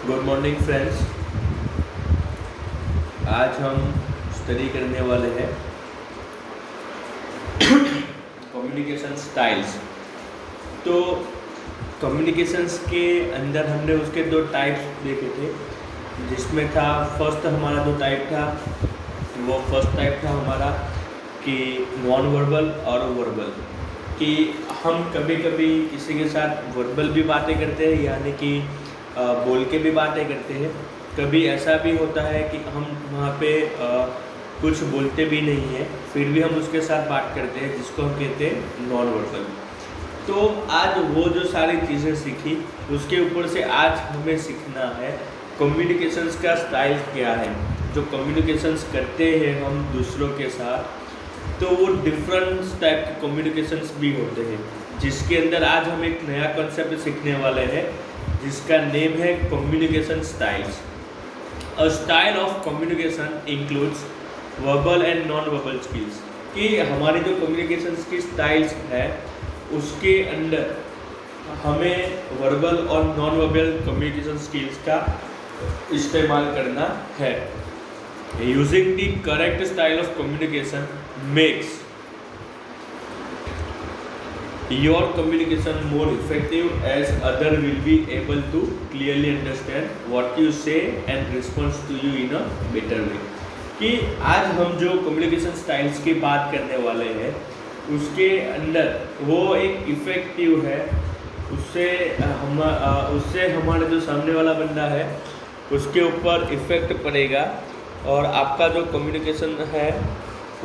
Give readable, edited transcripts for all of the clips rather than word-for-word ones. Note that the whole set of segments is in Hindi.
Good morning friends. आज हम स्टडी करने वाले हैं कम्युनिकेशन स्टाइल्स। तो कम्युनिकेशंस के अंदर हमने उसके दो टाइप्स देखे थे, जिसमें था फर्स्ट हमारा जो टाइप था वो फर्स्ट टाइप था हमारा कि नॉन वर्बल और वर्बल, कि हम कभी कभी किसी के साथ वर्बल भी बातें करते हैं, यानी कि बोल के भी बातें करते हैं। कभी ऐसा भी होता है कि हम वहाँ पे कुछ बोलते भी नहीं हैं, फिर भी हम उसके साथ बात करते हैं, जिसको हम कहते हैं नॉन वर्बल। तो आज वो जो सारी चीज़ें सीखी, उसके ऊपर से आज हमें सीखना है कम्युनिकेशंस का स्टाइल क्या है। जो कम्युनिकेशंस करते हैं हम दूसरों के साथ, तो वो डिफरेंट टाइप के कम्युनिकेशंस भी होते हैं, जिसके अंदर आज हम एक नया कॉन्सेप्ट सीखने वाले हैं, जिसका नेम है communication styles. A style of communication includes verbal and non verbal skills. कि हमारी जो कम्युनिकेशन की स्टाइल्स है, उसके अंदर हमें वर्बल और नॉन वर्बल कम्युनिकेशन स्किल्स का इस्तेमाल करना है। Using the correct style of communication makes your communication more effective, as other will be able to clearly understand what you say and respond to you in a better way। कि आज हम जो कम्युनिकेशन स्टाइल्स की बात करने वाले हैं, उसके अंदर वो एक इफ़ेक्टिव है, उससे हमारे जो सामने वाला बंदा है उसके ऊपर इफ़ेक्ट पड़ेगा, और आपका जो कम्युनिकेशन है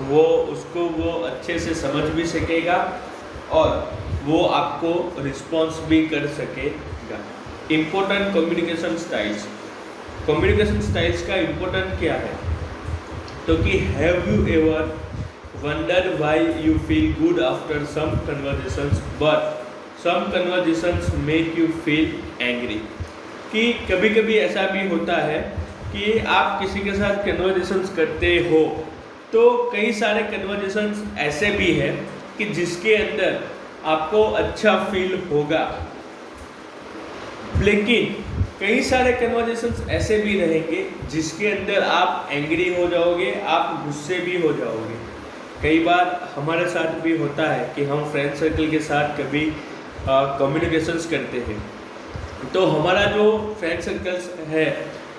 वो उसको वो अच्छे से समझ भी सकेगा और वो आपको रिस्पॉन्स भी कर सकेगा। Important communication styles. Communication styles का इम्पोर्टेंट क्या है? तो कि have you ever wonder why you feel good after some conversations but some conversations make you feel angry. कि कभी कभी ऐसा भी होता है कि आप किसी के साथ कन्वर्जेशंस करते हो, तो कई सारे कन्वर्जेशंस ऐसे भी हैं कि जिसके अंदर आपको अच्छा फील होगा, लेकिन कई सारे कन्वर्जेशंस ऐसे भी रहेंगे जिसके अंदर आप एंग्री हो जाओगे, आप गुस्से भी हो जाओगे। कई बार हमारे साथ भी होता है कि हम फ्रेंड सर्कल के साथ कभी कम्युनिकेशंस करते हैं, तो हमारा जो फ्रेंड सर्कल्स है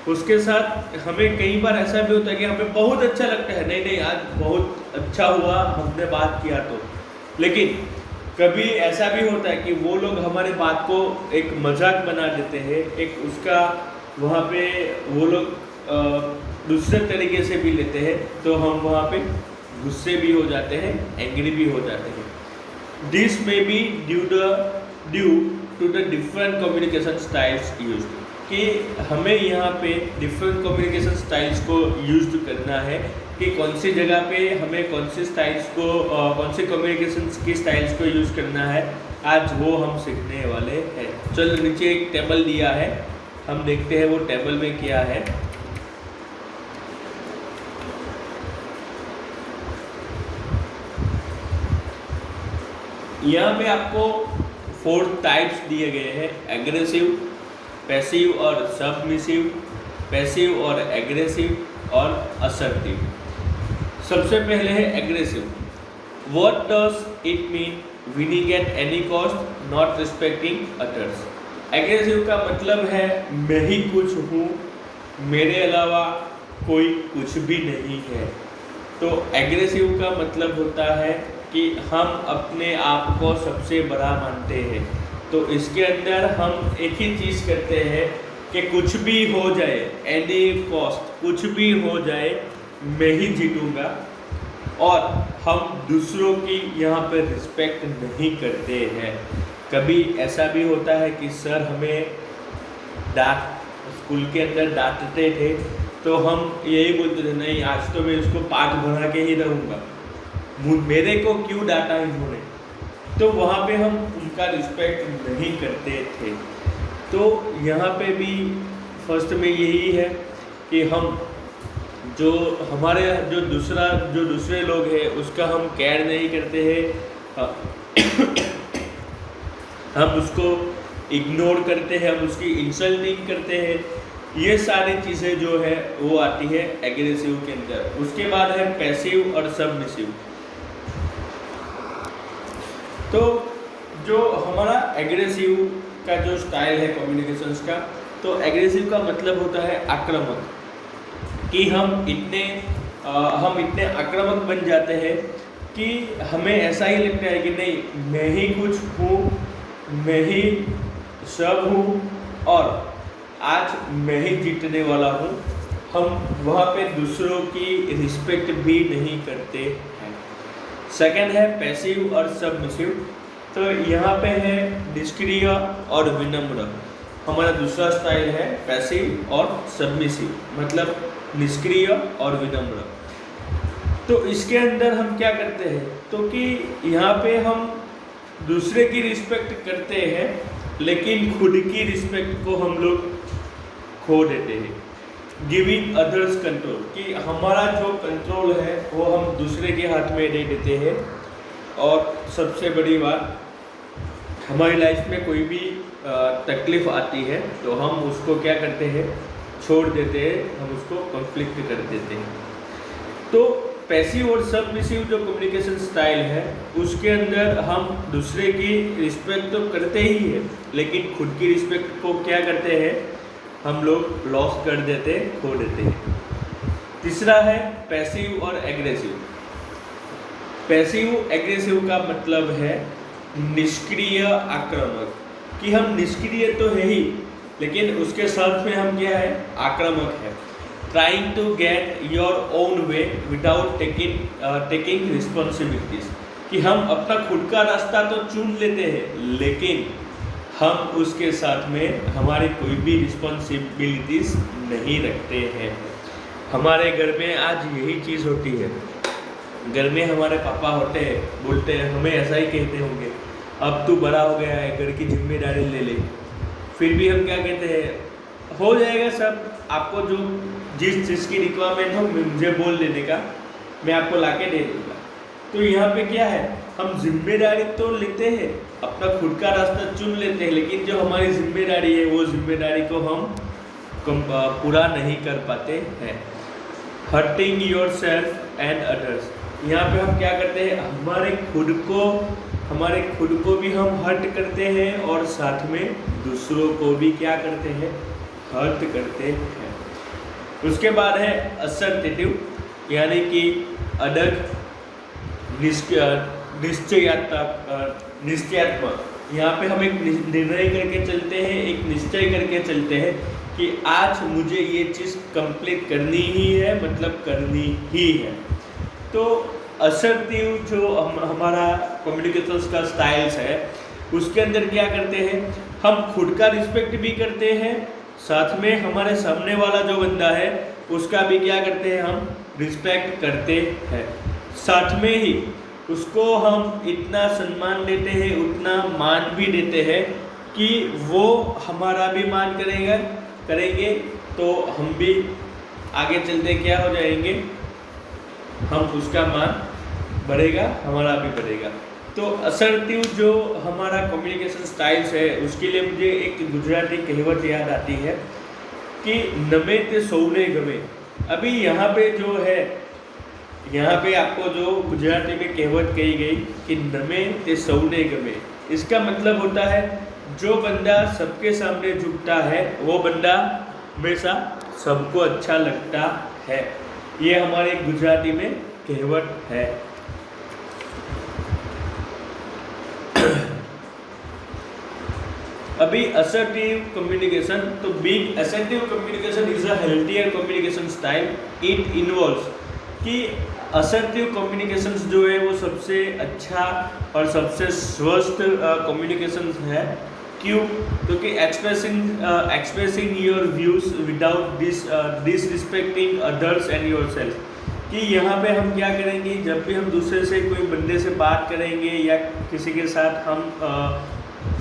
उसके साथ हमें कई बार ऐसा भी होता है कि हमें बहुत अच्छा लगता है, नहीं आज बहुत अच्छा हुआ हमने बात किया तो। लेकिन कभी ऐसा भी होता है कि वो लोग हमारे बात को एक मजाक बना देते हैं, एक उसका वहाँ पे वो लोग दूसरे तरीके से भी लेते हैं, तो हम वहाँ पे गुस्से भी हो जाते हैं, एंग्री भी हो जाते हैं। This may be due to the different communication styles used. कि हमें यहाँ पे डिफरेंट कम्युनिकेशन स्टाइल्स को यूज करना है, कि कौन सी जगह पे हमें कौन सी स्टाइल्स को कौन सी कम्युनिकेशन की स्टाइल्स को यूज़ करना है, आज वो हम सीखने वाले हैं। चलो, नीचे एक टेबल दिया है, हम देखते हैं वो टेबल में क्या है। यहाँ पे आपको 4 टाइप्स दिए गए हैं: एग्रेसिव, पैसिव और सबमिसिव, पैसिव और एग्रेसिव और असर्टिव। सबसे पहले है aggressive. What does it mean? Winning at any cost, not respecting others. Aggressive का मतलब है मैं ही कुछ हूँ, मेरे अलावा कोई कुछ भी नहीं है। तो एग्रेसिव का मतलब होता है कि हम अपने आप को सबसे बड़ा मानते हैं। तो इसके अंदर हम एक ही चीज़ करते हैं कि कुछ भी हो जाए, एनी कॉस्ट, कुछ भी हो जाए मैं ही जीतूँगा, और हम दूसरों की यहाँ पर रिस्पेक्ट नहीं करते हैं। कभी ऐसा भी होता है कि सर हमें स्कूल के अंदर डांटते थे, तो हम यही बोलते थे, नहीं आज तो मैं इसको पाठ बना के ही रहूँगा, मेरे को क्यों डांटा इन्होंने। तो वहाँ पे हम उनका रिस्पेक्ट नहीं करते थे। तो यहाँ पे भी फर्स्ट में यही है कि हम जो हमारे जो दूसरे लोग हैं उसका हम केयर नहीं करते हैं, हम उसको इग्नोर करते हैं, हम उसकी इंसल्टिंग करते हैं। ये सारी चीज़ें जो है वो आती है एग्रेसिव के अंदर। उसके बाद है पैसिव और सबमिसिव। तो जो हमारा एग्रेसिव का जो स्टाइल है कम्युनिकेशंस का, तो एग्रेसिव का मतलब होता है आक्रामक, कि हम इतने आक्रामक बन जाते हैं कि हमें ऐसा ही लगता है कि नहीं, मैं ही कुछ हूँ, मैं ही सब हूँ और आज मैं ही जीतने वाला हूँ। हम वहाँ पे दूसरों की रिस्पेक्ट भी नहीं करते हैं। सेकंड है पैसिव और सबमिसिव। तो यहाँ पे है निष्क्रिय और विनम्र। हमारा दूसरा स्टाइल है पैसिव और सबमिसिव, मतलब निष्क्रिय और विनम्र। तो इसके अंदर हम क्या करते हैं, तो कि यहाँ पे हम दूसरे की रिस्पेक्ट करते हैं लेकिन खुद की रिस्पेक्ट को हम लोग खो देते हैं। गिविंग अदर्स कंट्रोल, कि हमारा जो कंट्रोल है वो हम दूसरे के हाथ में दे देते हैं। और सबसे बड़ी बात, हमारी लाइफ में कोई भी तकलीफ आती है तो हम उसको क्या करते हैं, छोड़ देते हैं, हम उसको कॉन्फ्लिक्ट कर देते हैं। तो पैसिव और सबमिसिव जो कम्युनिकेशन स्टाइल है उसके अंदर हम दूसरे की रिस्पेक्ट तो करते ही है लेकिन खुद की रिस्पेक्ट को क्या करते हैं, हम लोग लॉस कर देते हैं, खो देते हैं। तीसरा है पैसिव और एग्रेसिव। पैसिव एग्रेसिव का मतलब है निष्क्रिय आक्रामक, कि हम निष्क्रिय तो है ही लेकिन उसके साथ में हम क्या है, आक्रामक है। Trying to get your own way without taking responsibilities, कि हम अपना खुद का रास्ता तो चुन लेते हैं लेकिन हम उसके साथ में हमारी कोई भी रिस्पॉन्सिबिलिटीज नहीं रखते हैं। हमारे घर में आज यही चीज़ होती है। घर में हमारे पापा होते हैं, बोलते हैं, हमें ऐसा ही कहते होंगे, अब तू बड़ा हो गया है, घर की जिम्मेदारी ले ले। फिर भी हम क्या कहते हैं, हो जाएगा सब, आपको जो जिस चीज़ की रिक्वायरमेंट हो मुझे बोल देने का, मैं आपको लाके दे दूँगा। तो यहाँ पे क्या है, हम जिम्मेदारी तो लेते हैं, अपना खुद का रास्ता चुन लेते हैं लेकिन जो हमारी जिम्मेदारी है वो जिम्मेदारी को हम पूरा नहीं कर पाते हैं। Hurting your self and others, यहाँ पे हम क्या करते हैं, हमारे खुद को भी हम हर्ट करते हैं और साथ में दूसरों को भी क्या करते हैं, हर्ट करते हैं। उसके बाद है असर्टिव, यानी कि अडग, निश्चयात्मक। यहाँ पे हम एक निर्णय करके चलते हैं, एक निश्चय करके चलते हैं कि आज मुझे ये चीज़ कंप्लीट करनी ही है, मतलब करनी ही है। तो असर्टिव जो हमारा कम्युनिकेशन का स्टाइल्स है उसके अंदर क्या करते हैं, हम खुद का रिस्पेक्ट भी करते हैं, साथ में हमारे सामने वाला जो बंदा है उसका भी क्या करते हैं, हम रिस्पेक्ट करते हैं। साथ में ही उसको हम इतना सम्मान देते हैं, उतना मान भी देते हैं कि वो हमारा भी मान करेंगे तो हम भी आगे चलते क्या हो जाएंगे, हम उसका मान बढ़ेगा, हमारा भी बढ़ेगा। तो असर्टिव जो हमारा कम्युनिकेशन स्टाइल्स है उसके लिए मुझे एक गुजराती कहावत याद आती है कि नमे ते सौने गमे। अभी यहाँ पे जो है, यहाँ पे आपको जो गुजराती में कहावत कही गई कि नमे ते सौने गमे, इसका मतलब होता है जो बंदा सबके सामने झुकता है वो बंदा हमेशा सबको अच्छा लगता है। ये हमारे गुजराती में कहावत है। अभी असर्टिव कम्युनिकेशन, तो being assertive communication is a healthier communication style. It involves कि असर्टिव कम्युनिकेशन जो है वो सबसे अच्छा और सबसे स्वस्थ कम्युनिकेशन है। क्यों? क्योंकि expressing your views without disrespecting others and yourself, कि यहाँ पे हम क्या करेंगे, जब भी हम दूसरे से कोई बंदे से बात करेंगे या किसी के साथ हम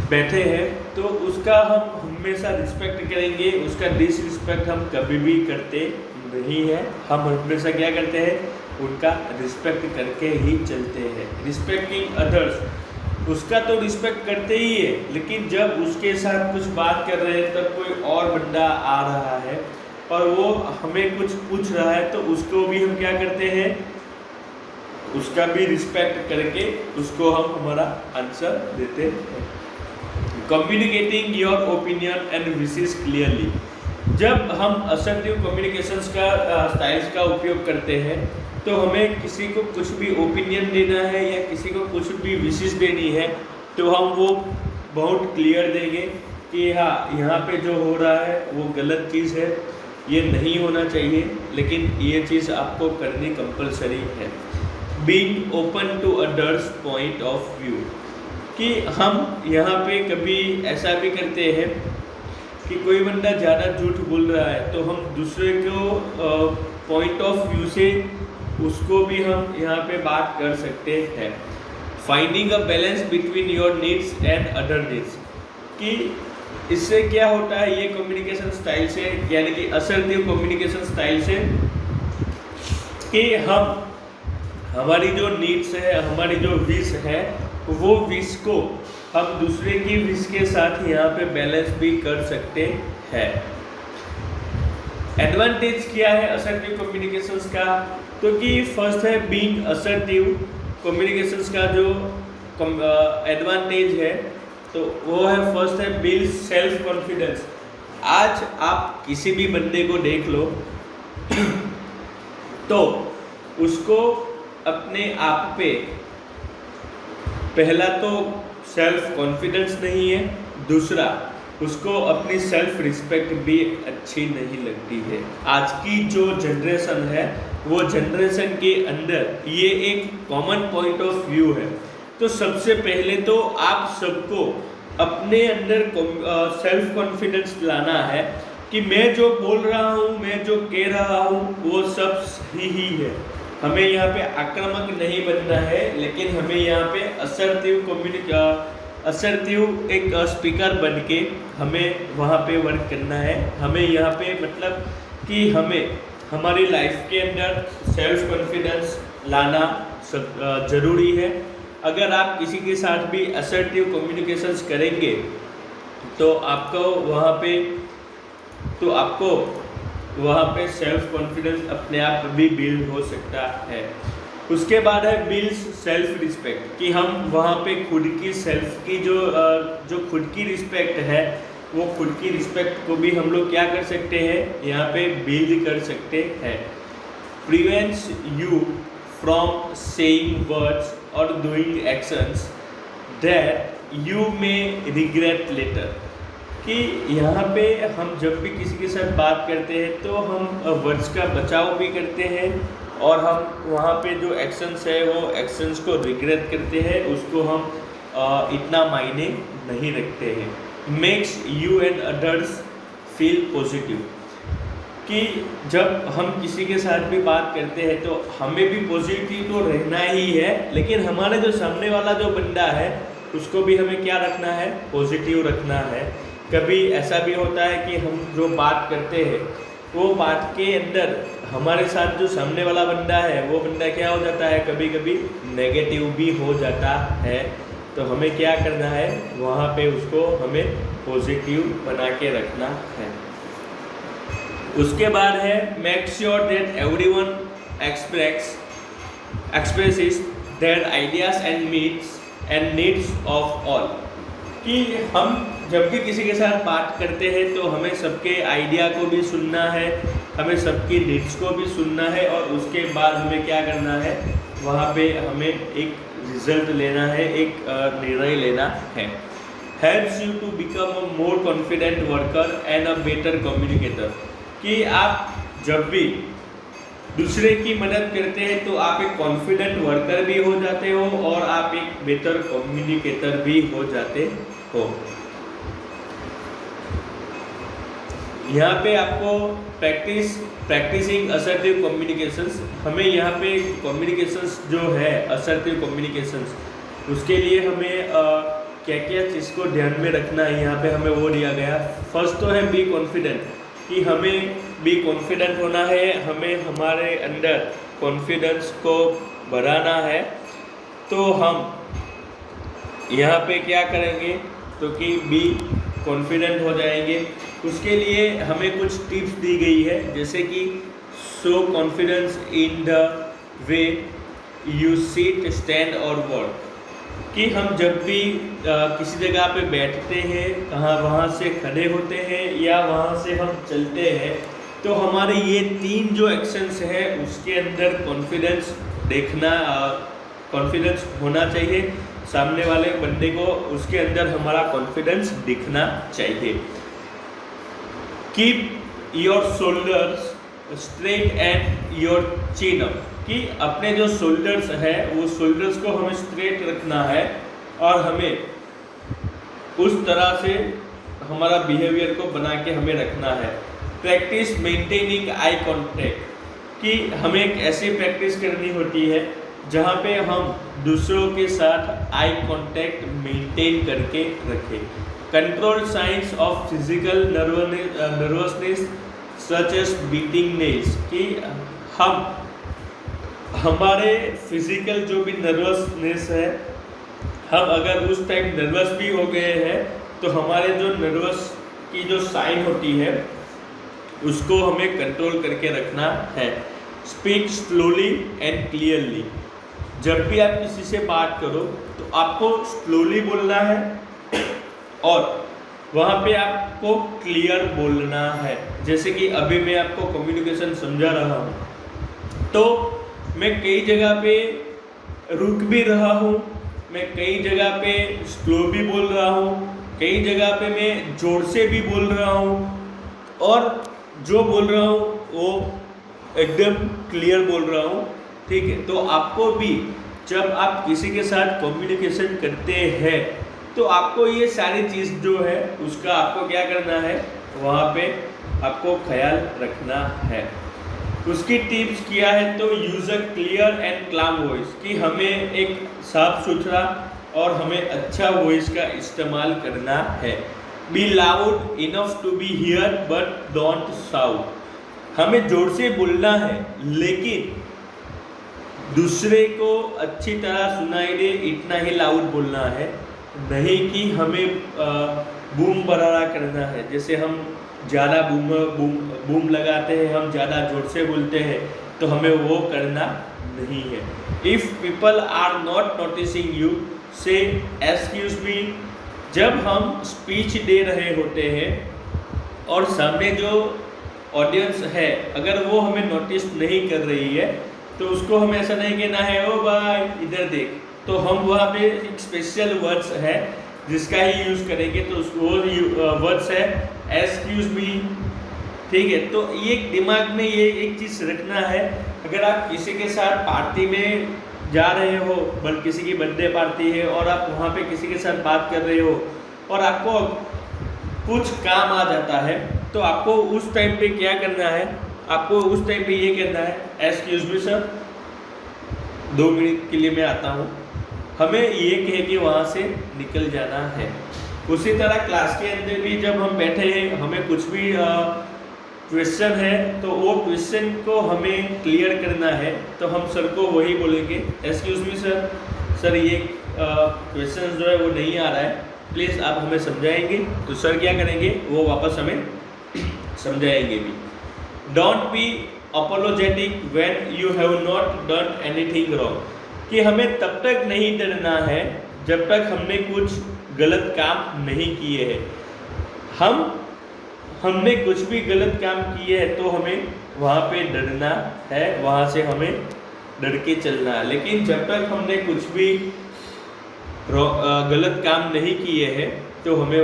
बैठे हैं तो उसका हम हमेशा रिस्पेक्ट करेंगे, उसका डिसरिस्पेक्ट हम कभी भी करते नहीं है। हम हमेशा क्या करते हैं, उनका रिस्पेक्ट करके ही चलते हैं। रिस्पेक्टिंग अदर्स, उसका तो रिस्पेक्ट करते ही है, लेकिन जब उसके साथ कुछ बात कर रहे हैं तब कोई और बंदा आ रहा है और वो हमें कुछ पूछ रहा है तो उसको भी हम क्या करते हैं, उसका भी रिस्पेक्ट करके उसको हम हमारा आंसर देते हैं। Communicating your opinion and wishes clearly. जब हम असर्टिव कम्युनिकेशंस का स्टाइल्स का उपयोग करते हैं तो हमें किसी को कुछ भी ओपिनियन देना है या किसी को कुछ भी विशेस देनी है तो हम वो बहुत क्लियर देंगे कि हाँ, यहाँ पे जो हो रहा है वो गलत चीज़ है, ये नहीं होना चाहिए, लेकिन ये चीज़ आपको करनी कंपलसरी है। Being open to others point of view, कि हम यहाँ पे कभी ऐसा भी करते हैं कि कोई बंदा ज़्यादा झूठ बोल रहा है तो हम दूसरे को पॉइंट ऑफ व्यू से उसको भी हम यहाँ पे बात कर सकते हैं। Finding a balance between your needs and other needs, कि इससे क्या होता है, ये कम्युनिकेशन स्टाइल से यानी कि असर्टिव कम्युनिकेशन स्टाइल से कि हम हमारी जो नीड्स है, हमारी जो विश है, वो विश को हम दूसरे की विश के साथ यहाँ पे बैलेंस भी कर सकते हैं। एडवांटेज क्या है असर्टिव कम्युनिकेशंस का, तो कि फर्स्ट है बीइंग असर्टिव कम्युनिकेशंस का जो एडवांटेज है तो वो है फर्स्ट है बिल्ड सेल्फ कॉन्फिडेंस। आज आप किसी भी बंदे को देख लो तो उसको अपने आप पे पहला तो सेल्फ कॉन्फिडेंस नहीं है, दूसरा उसको अपनी सेल्फ रिस्पेक्ट भी अच्छी नहीं लगती है। आज की जो जनरेशन है वो जनरेशन के अंदर ये एक कॉमन पॉइंट ऑफ व्यू है। तो सबसे पहले तो आप सबको अपने अंदर सेल्फ कॉन्फिडेंस लाना है कि मैं जो बोल रहा हूँ, मैं जो कह रहा हूँ वो सब सही ही है। हमें यहाँ पे आक्रामक नहीं बनना है, लेकिन हमें यहाँ पे असर्टिव एक स्पीकर बन के हमें वहाँ पे वर्क करना है। हमें यहाँ पे मतलब कि हमें हमारी लाइफ के अंदर सेल्फ कॉन्फिडेंस लाना ज़रूरी है। अगर आप किसी के साथ भी असर्टिव कम्युनिकेशंस करेंगे तो आपको वहाँ पे सेल्फ कॉन्फिडेंस अपने आप भी बिल्ड हो सकता है। उसके बाद है बिल्ड सेल्फ रिस्पेक्ट, कि हम वहाँ पे खुद की सेल्फ की जो खुद की रिस्पेक्ट है वो खुद की रिस्पेक्ट को भी हम लोग क्या कर सकते हैं, यहाँ पे बिल्ड कर सकते हैं। Prevents you from saying words और doing actions that you may regret later, कि यहाँ पे हम जब भी किसी के साथ बात करते हैं तो हम वर्ड्स का बचाव भी करते हैं और हम वहाँ पे जो एक्शंस है वो एक्शंस को रिग्रेट करते हैं, उसको हम इतना मायने नहीं रखते हैं। Makes you and others feel positive, कि जब हम किसी के साथ भी बात करते हैं तो हमें भी पॉजिटिव तो रहना ही है, लेकिन हमारे जो सामने वाला जो बंदा है उसको भी हमें क्या रखना है, पॉजिटिव रखना है। कभी ऐसा भी होता है कि हम जो बात करते हैं वो बात के अंदर हमारे साथ जो सामने वाला बंदा है वो बंदा क्या हो जाता है, कभी कभी नेगेटिव भी हो जाता है। तो हमें क्या करना है, वहाँ पे उसको हमें पॉजिटिव बना के रखना है। उसके बाद है make sure that everyone expresses their ideas and needs of all, कि हम जब भी किसी के साथ बात करते हैं तो हमें सबके आइडिया को भी सुनना है, हमें सबकी नीड्स को भी सुनना है और उसके बाद हमें क्या करना है, वहाँ पे हमें एक रिजल्ट लेना है, एक निर्णय लेना है। Helps you to become a more confident worker and a better communicator, कि आप जब भी दूसरे की मदद करते हैं तो आप एक कॉन्फिडेंट वर्कर भी हो जाते हो और आप एक बेहतर कम्युनिकेटर भी हो जाते हो। यहाँ पे आपको प्रैक्टिसिंग असर्टिव कम्युनिकेशंस, हमें यहाँ पे कम्युनिकेशंस जो है असर्टिव कम्युनिकेशंस, उसके लिए हमें क्या क्या चीज़ को ध्यान में रखना है, यहाँ पे हमें वो दिया गया। फर्स्ट तो है बी कॉन्फिडेंट, कि हमें भी कॉन्फिडेंट होना है, हमें हमारे अंदर कॉन्फिडेंस को बढ़ाना है। तो हम यहाँ पे क्या करेंगे तो कि बी कॉन्फिडेंट हो जाएंगे। उसके लिए हमें कुछ टिप्स दी गई है, जैसे कि show confidence in the way you sit stand और वॉक, कि हम जब भी किसी जगह पे बैठते हैं, वहाँ से खड़े होते हैं या वहाँ से हम चलते हैं, तो हमारे ये 3 जो एक्शंस हैं उसके अंदर कॉन्फिडेंस देखना, कॉन्फिडेंस होना चाहिए। सामने वाले बंदे को उसके अंदर हमारा कॉन्फिडेंस दिखना चाहिए। Keep your shoulders straight and your chin up, कि अपने जो शोल्डर्स है वो शोल्डर्स को हमें स्ट्रेट रखना है और हमें उस तरह से हमारा बिहेवियर को बना के हमें रखना है। प्रैक्टिस मेंटेनिंग आई कांटेक्ट, कि हमें एक ऐसी प्रैक्टिस करनी होती है जहाँ पे हम दूसरों के साथ आई कांटेक्ट मेंटेन करके रखें। Control science of physical nervousness such as beating nails, कि हम हमारे फिजिकल जो भी नर्वसनेस है, हम अगर उस टाइम नर्वस भी हो गए हैं तो हमारे जो नर्वस की जो साइन होती है उसको हमें कंट्रोल करके रखना है। स्पीक स्लोली एंड क्लियरली, जब भी आप किसी से बात करो तो आपको स्लोली बोलना है और वहाँ पे आपको क्लियर बोलना है। जैसे कि अभी मैं आपको कम्युनिकेशन समझा रहा हूँ, तो मैं कई जगह पे रुक भी रहा हूँ, मैं कई जगह पे स्लो भी बोल रहा हूँ, कई जगह पे मैं जोर से भी बोल रहा हूँ, और जो बोल रहा हूँ वो एकदम क्लियर बोल रहा हूँ। ठीक है, तो आपको भी जब आप किसी के साथ कम्युनिकेशन करते हैं तो आपको ये सारी चीज़ जो है उसका आपको क्या करना है, वहाँ पे आपको ख्याल रखना है। उसकी टिप्स किया है तो use a clear and claim voice, कि हमें एक साफ सुथरा और हमें अच्छा वॉइस का इस्तेमाल करना है। Be loud enough to be hear but don't shout, हमें जोर से बोलना है लेकिन दूसरे को अच्छी तरह सुनाई दे इतना ही लाउड बोलना है, नहीं कि हमें बूम बराड़ा करना है। जैसे हम ज़्यादा बूम लगाते हैं, हम ज़्यादा जोर से बोलते हैं, तो हमें वो करना नहीं है। If people are not noticing you say excuse me, जब हम स्पीच दे रहे होते हैं और सामने जो ऑडियंस है अगर वो हमें नोटिस नहीं कर रही है तो उसको हमें ऐसा नहीं कहना है ओ भाई इधर देख, तो हम वहाँ पे एक स्पेशल वर्ड्स है जिसका ही यूज़ करेंगे, तो वो वर्ड्स है एक्सक्यूज मी। ठीक है, तो ये दिमाग में ये एक चीज़ रखना है। अगर आप किसी के साथ पार्टी में जा रहे हो, बल्कि किसी की बर्थडे पार्टी है और आप वहाँ पे किसी के साथ बात कर रहे हो और आपको कुछ काम आ जाता है, तो आपको उस टाइम पे क्या करना है, आपको उस टाइम पे ये कहना है एक्सक्यूज मी सर 2 मिनट के लिए मैं आता हूँ, हमें ये कह के वहाँ से निकल जाना है। उसी तरह क्लास के अंदर भी जब हम बैठे हैं, हमें कुछ भी क्वेश्चन है तो वो क्वेश्चन को हमें क्लियर करना है, तो हम सर को वही बोलेंगे एक्सक्यूज मी सर ये क्वेश्चन जो है वो नहीं आ रहा है, प्लीज़ आप हमें समझाएंगे। तो सर क्या करेंगे, वो वापस हमें समझाएंगे भी। Don't be apologetic when you have not done anything wrong, कि हमें तब तक नहीं डरना है जब तक हमने कुछ गलत काम नहीं किए हैं। हमने कुछ भी गलत काम किए हैं तो हमें वहाँ पे डरना है, वहाँ से हमें डर के चलना है। लेकिन जब तक हमने कुछ भी गलत काम नहीं किए हैं तो हमें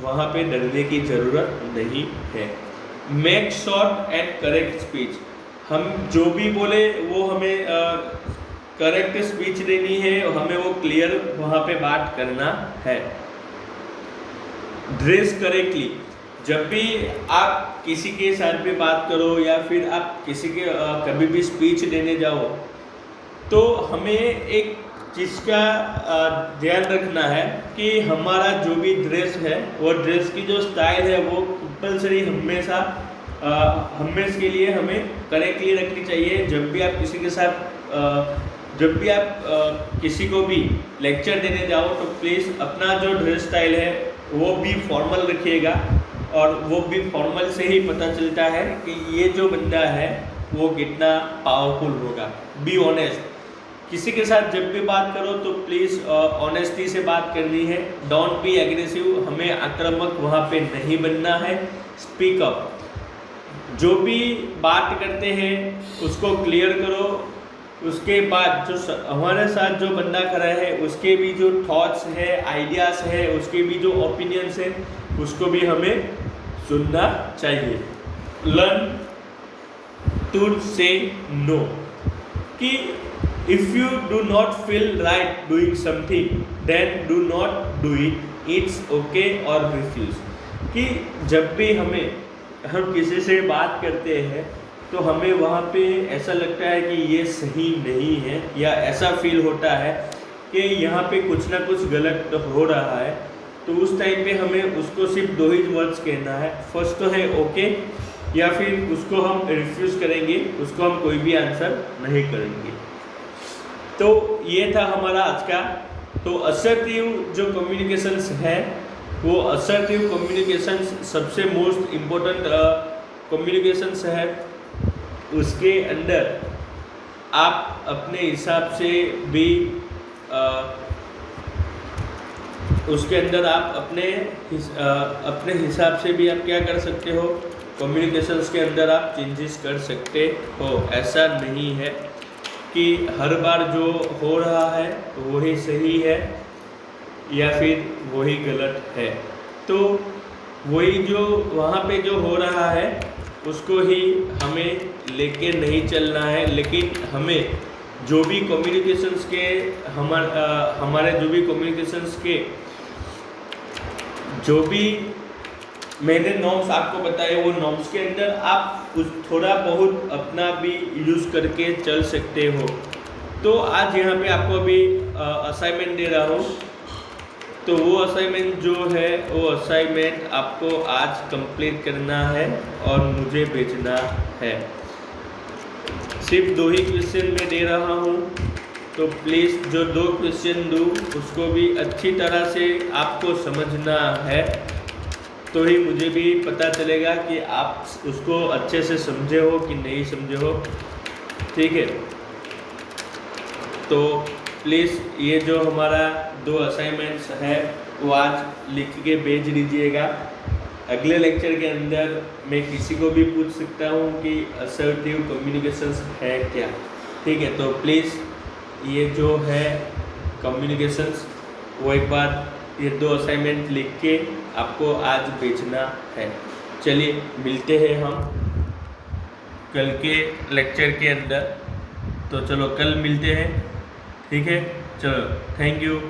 वहाँ पे डरने की ज़रूरत नहीं है। Make short and correct speech, हम जो भी बोले वो हमें करेक्ट स्पीच देनी है, हमें वो क्लियर वहाँ पे बात करना है। ड्रेस करेक्टली, जब भी आप किसी के साथ भी बात करो या फिर आप किसी के कभी भी स्पीच देने जाओ तो हमें एक चीज़ का ध्यान रखना है कि हमारा जो भी ड्रेस है वो ड्रेस की जो स्टाइल है वो कंपल्सरी हमेशा के लिए हमें करेक्टली रखनी चाहिए। जब भी आप किसी के साथ जब भी आप किसी को भी लेक्चर देने जाओ तो प्लीज़ अपना जो ड्रेस स्टाइल है वो भी फॉर्मल रखिएगा, और वो भी फॉर्मल से ही पता चलता है कि ये जो बंदा है वो कितना पावरफुल होगा। बी ऑनेस्ट, किसी के साथ जब भी बात करो तो प्लीज़ ऑनेस्टी से बात करनी है। डोंट बी एग्रेसिव, हमें आक्रामक वहाँ पे नहीं बनना है। स्पीक अप, जो भी बात करते हैं उसको क्लियर करो। उसके बाद जो हमारे साथ जो बंदा खड़ा है उसके भी जो थॉट्स है, आइडियाज़ है, उसके भी जो ओपिनियंस है उसको भी हमें सुनना चाहिए। लर्न टू से नो, कि if you do not feel right doing something then do not do it, it's okay और रिफ्यूज़। कि जब भी हम किसी से बात करते हैं तो हमें वहाँ पे ऐसा लगता है कि ये सही नहीं है, या ऐसा फील होता है कि यहाँ पे कुछ ना कुछ गलत हो रहा है, तो उस टाइम पे हमें उसको सिर्फ 2 ही वर्ड्स कहना है। फर्स्ट तो है ओके, या फिर उसको हम रिफ्यूज़ करेंगे, उसको हम कोई भी आंसर नहीं करेंगे। तो ये था हमारा आज का। तो असर्टिव जो कम्युनिकेशंस है, वो असर्टिव कम्युनिकेशंस सबसे मोस्ट इम्पोर्टेंट कम्युनिकेशंस है। उसके अंदर आप अपने हिसाब से भी उसके अंदर आप अपने हिसाब से भी आप क्या कर सकते हो, कम्युनिकेशंस के अंदर आप चेंजेस कर सकते हो। ऐसा नहीं है कि हर बार जो हो रहा है वही सही है या फिर वही गलत है। तो वही जो वहाँ पे जो हो रहा है उसको ही हमें लेके नहीं चलना है, लेकिन हमें जो भी कम्युनिकेशंस के हमारे जो भी कम्युनिकेशंस के जो भी मैंने नॉर्म्स आपको बताए, वो नॉर्म्स के अंदर आप कुछ थोड़ा बहुत अपना भी यूज़ करके चल सकते हो। तो आज यहाँ पे आपको अभी असाइनमेंट दे रहा हूँ, तो वो असाइनमेंट जो है वो असाइनमेंट आपको आज कंप्लीट करना है और मुझे भेजना है। सिर्फ 2 ही क्वेश्चन मैं दे रहा हूँ, तो प्लीज़ जो 2 क्वेश्चन दूँ उसको भी अच्छी तरह से आपको समझना है, तो ही मुझे भी पता चलेगा कि आप उसको अच्छे से समझे हो कि नहीं समझे हो। ठीक है, तो प्लीज़ ये जो हमारा 2 असाइनमेंट्स है वो आज लिख के भेज दीजिएगा। अगले लेक्चर के अंदर मैं किसी को भी पूछ सकता हूँ कि असर्टिव कम्युनिकेशंस है क्या। ठीक है, तो प्लीज़ ये जो है कम्युनिकेशंस वो एक बार ये 2 असाइनमेंट लिख के आपको आज भेजना है। चलिए मिलते हैं हम कल के लेक्चर के अंदर। तो चलो कल मिलते हैं, ठीक है, चलो, थैंक यू।